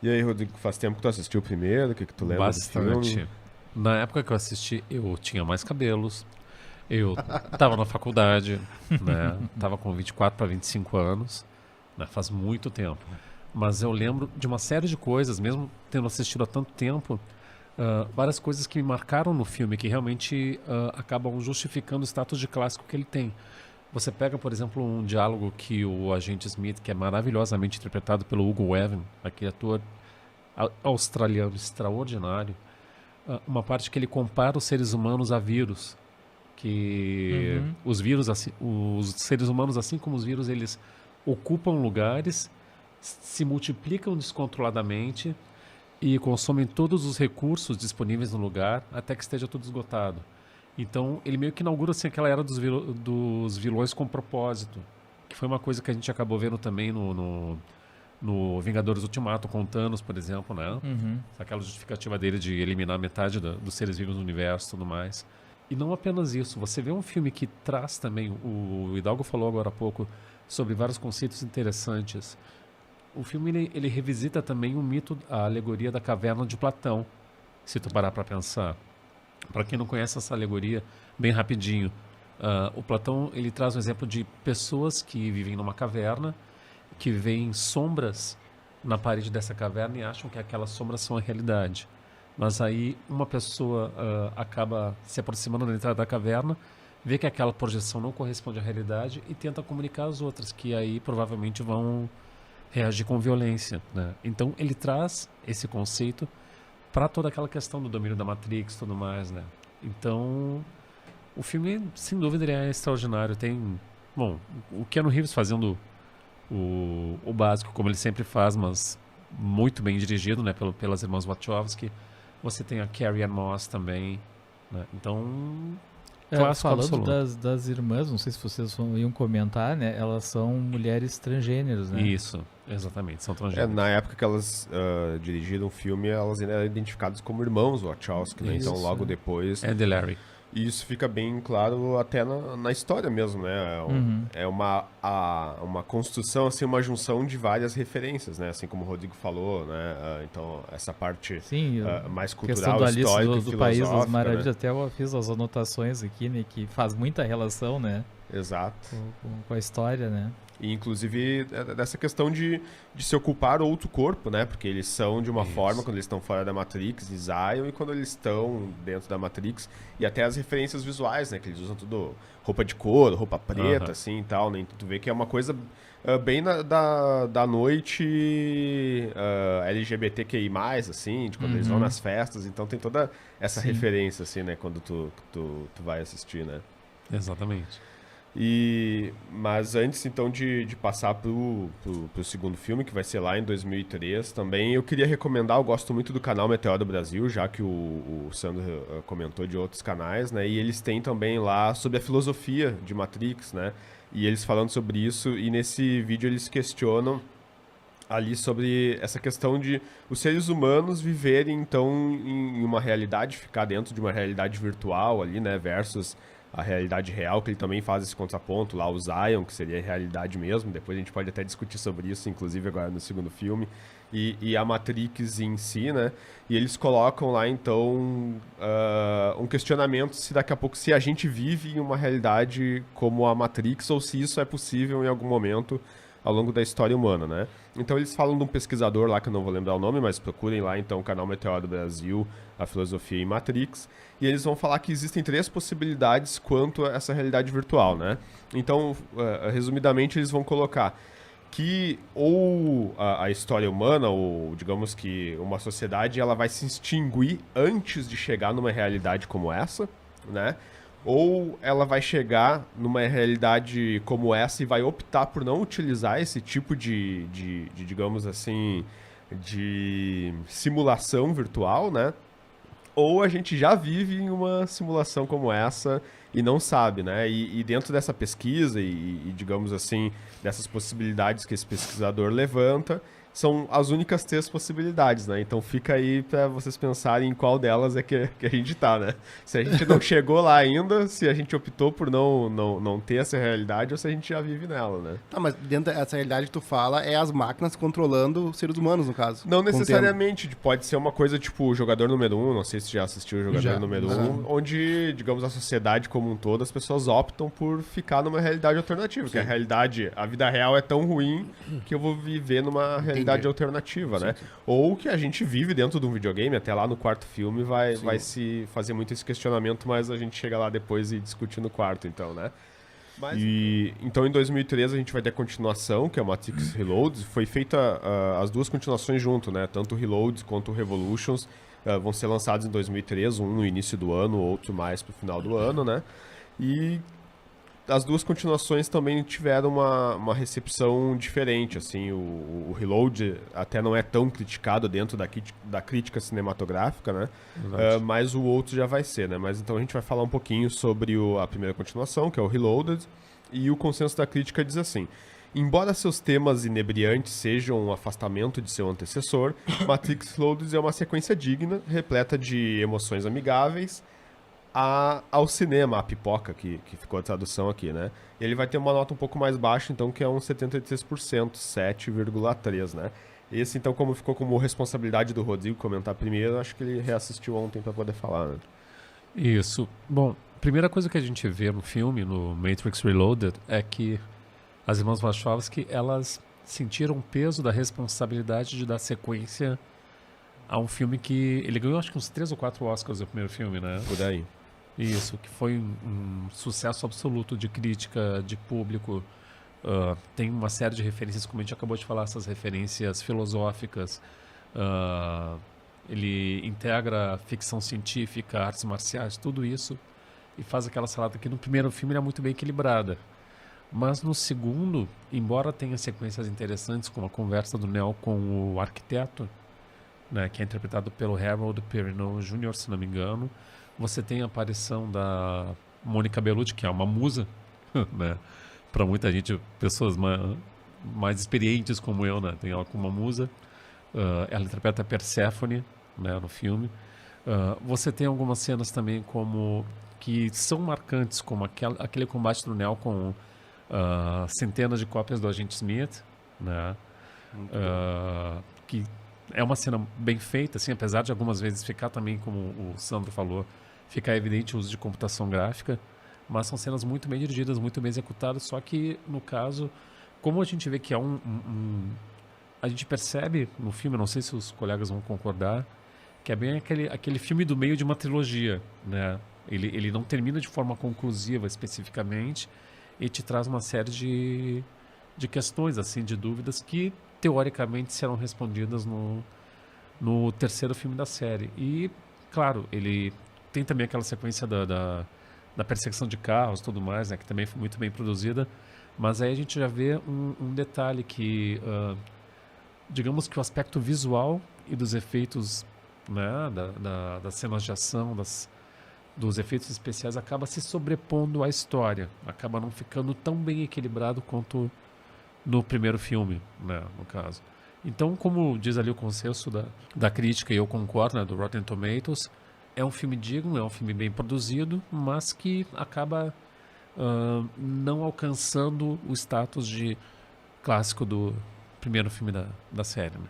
E aí, Rodrigo, faz tempo que tu assistiu o primeiro? O que tu lembra do filme? Bastante. Na época que eu assisti, eu tinha mais cabelos, eu tava na faculdade, né? Tava com 24 para 25 anos, né? Faz muito tempo. Mas eu lembro de uma série de coisas, mesmo tendo assistido há tanto tempo, várias coisas que me marcaram no filme, que realmente acabam justificando o status de clássico que ele tem. Você pega, por exemplo, um diálogo que o agente Smith, que é maravilhosamente interpretado pelo Hugo Weaving, aquele ator australiano extraordinário, uma parte que ele compara os seres humanos a vírus, que Uhum. os seres humanos, assim como os vírus, eles ocupam lugares, se multiplicam descontroladamente e consomem todos os recursos disponíveis no lugar até que esteja tudo esgotado. Então, ele meio que inaugura assim, aquela era dos vilões com propósito, que foi uma coisa que a gente acabou vendo também no Vingadores Ultimato, com Thanos, por exemplo, né? Uhum. Aquela justificativa dele de eliminar metade dos seres vivos no universo e tudo mais. E não apenas isso, você vê um filme que traz também, o Hidalgo falou agora há pouco, sobre vários conceitos interessantes. O filme ele revisita também o mito, a alegoria da caverna de Platão, se tu parar para pensar. Para quem não conhece essa alegoria, bem rapidinho, o Platão ele traz um exemplo de pessoas que vivem numa caverna, que veem sombras na parede dessa caverna e acham que aquelas sombras são a realidade. Mas aí uma pessoa acaba se aproximando da entrada da caverna, vê que aquela projeção não corresponde à realidade e tenta comunicar às outras, que aí provavelmente vão reagir com violência, né? Então ele traz esse conceito para toda aquela questão do domínio da Matrix e tudo mais, né? Então o filme, sem dúvida, ele é extraordinário. Tem, bom, o Keanu Reeves fazendo o básico, como ele sempre faz, mas muito bem dirigido, né, pelas irmãs Wachowski. Você tem a Carrie-Anne Moss também, né? Então, clássico Falando absoluto. das irmãs, não sei se vocês iam comentar, né? Elas são mulheres transgêneros, né? Isso, exatamente, são Na transgêneros. época que elas dirigiram o filme, elas ainda eram identificadas como irmãos Wachowski, né? Então, Isso, logo é. depois, Ed e Larry. e isso fica bem claro até na história mesmo, né? Uhum. É uma construção, assim, uma junção de várias referências, né? Assim como o Rodrigo falou, né? Então, essa parte Sim, mais questão cultural, do Alice histórica e do País das filosófica, Maravilhas, né? até eu fiz as anotações aqui, né? Que faz muita relação, né? Exato. Com a história, né? E, inclusive, dessa questão de se ocupar outro corpo, né? Porque eles são de uma forma Isso. quando eles estão fora da Matrix, Zion, e quando eles estão dentro da Matrix. E até as referências visuais, né? Que eles usam tudo roupa de couro, roupa preta, Aham. assim, e tal, né? Então, tu vê que é uma coisa bem da noite LGBTQI+, assim, de quando eles vão Uhum. nas festas. Então tem toda essa Sim. referência, assim, né? Quando tu vai assistir, né? Exatamente. Mas antes, então, de passar pro segundo filme, que vai ser lá em 2003, também eu queria recomendar, eu gosto muito do canal Meteoro Brasil, já que o Sandro comentou de outros canais, né? E eles têm também lá sobre a filosofia de Matrix, né? E eles falando sobre isso, e nesse vídeo eles questionam ali sobre essa questão de os seres humanos viverem, então, em uma realidade, ficar dentro de uma realidade virtual ali, né? Versus a realidade real, que ele também faz esse contraponto lá, o Zion, que seria a realidade mesmo. Depois a gente pode até discutir sobre isso, inclusive agora no segundo filme. E a Matrix em si, né? E eles colocam lá, então, um questionamento se daqui a pouco, se a gente vive em uma realidade como a Matrix, ou se isso é possível em algum momento ao longo da história humana, né? Então eles falam de um pesquisador lá, que eu não vou lembrar o nome, mas procurem lá, então, o canal Meteoro Brasil, a filosofia em Matrix, e eles vão falar que existem 3 possibilidades quanto a essa realidade virtual, né? Então, resumidamente, eles vão colocar que ou a história humana, ou digamos que uma sociedade, ela vai se extinguir antes de chegar numa realidade como essa, né? Ou ela vai chegar numa realidade como essa e vai optar por não utilizar esse tipo de digamos assim, de simulação virtual, né? Ou a gente já vive em uma simulação como essa e não sabe, né? E dentro dessa pesquisa digamos assim, dessas possibilidades que esse pesquisador levanta, são as únicas 3 possibilidades, né? Então fica aí pra vocês pensarem em qual delas é que a gente tá, né? Se a gente não chegou lá ainda, se a gente optou por não ter essa realidade ou se a gente já vive nela, né? Tá, mas dentro dessa realidade que tu fala é as máquinas controlando os seres humanos, no caso. Não Com o tempo. necessariamente, pode ser uma coisa tipo o Jogador Número 1, não sei se já assistiu o Jogador Já. Número 1, onde, digamos, a sociedade como um todo, as pessoas optam por ficar numa realidade alternativa, que a realidade, a vida real é tão ruim que eu vou viver numa realidade alternativa, né? Ou que a gente vive dentro de um videogame, até lá no quarto filme vai se fazer muito esse questionamento, mas a gente chega lá depois e discute no quarto, então, né? Então em 2013 a gente vai ter a continuação, que é o Matrix Reloads. Foi feita as duas continuações junto, né? Tanto o Reloads quanto o Revolutions vão ser lançados em 2013, um no início do ano, outro mais pro final do ano, né? E as duas continuações também tiveram uma recepção diferente, assim, o Reload até não é tão criticado dentro da crítica cinematográfica, né? Mas o outro já vai ser, né? Mas então a gente vai falar um pouquinho sobre a primeira continuação, que é o Reloaded, e o consenso da crítica diz assim: embora seus temas inebriantes sejam um afastamento de seu antecessor, Matrix Reloaded é uma sequência digna, repleta de emoções amigáveis, ao cinema, a pipoca, que ficou a tradução aqui, né? Ele vai ter uma nota um pouco mais baixa, então, que é uns 73%, 7,3%, né? Esse, então, como ficou como responsabilidade do Rodrigo comentar primeiro, acho que ele reassistiu ontem para poder falar, né? Isso. Bom, primeira coisa que a gente vê no filme, no Matrix Reloaded, é que as irmãs Wachowski, elas sentiram o peso da responsabilidade de dar sequência a um filme que... Ele ganhou, acho que uns 3 ou 4 Oscars no primeiro filme, né? Por aí. Isso, que foi um sucesso absoluto de crítica, de público. Tem uma série de referências, como a gente acabou de falar, essas referências filosóficas. Ele integra ficção científica, artes marciais, tudo isso, e faz aquela salada que no primeiro filme era muito bem equilibrada. Mas no segundo, embora tenha sequências interessantes, como a conversa do Neo com o arquiteto, né, que é interpretado pelo Harold Perrineau Jr., se não me engano, você tem a aparição da Mônica Bellucci, que é uma musa, né? Para muita gente, pessoas mais experientes como eu, né? Tem ela como uma musa. Ela interpreta a Perséfone, né, no filme. Você tem algumas cenas também que são marcantes, como aquele combate do Neo com centenas de cópias do Agente Smith, né? Que é uma cena bem feita, assim, apesar de algumas vezes ficar também, como o Sandro falou, ficar evidente o uso de computação gráfica, mas são cenas muito bem dirigidas, muito bem executadas, só que, no caso, como a gente vê que é a gente percebe no filme, não sei se os colegas vão concordar, que é bem aquele filme do meio de uma trilogia, né? Ele não termina de forma conclusiva, especificamente, e te traz uma série de questões, assim, de dúvidas que, teoricamente, serão respondidas no terceiro filme da série. E, claro, ele tem também aquela sequência da perseguição de carros e tudo mais, né, que também foi muito bem produzida, mas aí a gente já vê um detalhe que, digamos que o aspecto visual e dos efeitos, né, das cenas de ação, dos efeitos especiais, acaba se sobrepondo à história, acaba não ficando tão bem equilibrado quanto no primeiro filme, né, no caso. Então, como diz ali o consenso da crítica, e eu concordo, né, do Rotten Tomatoes, é um filme digno, é um filme bem produzido, mas que acaba não alcançando o status de clássico do primeiro filme da série, né?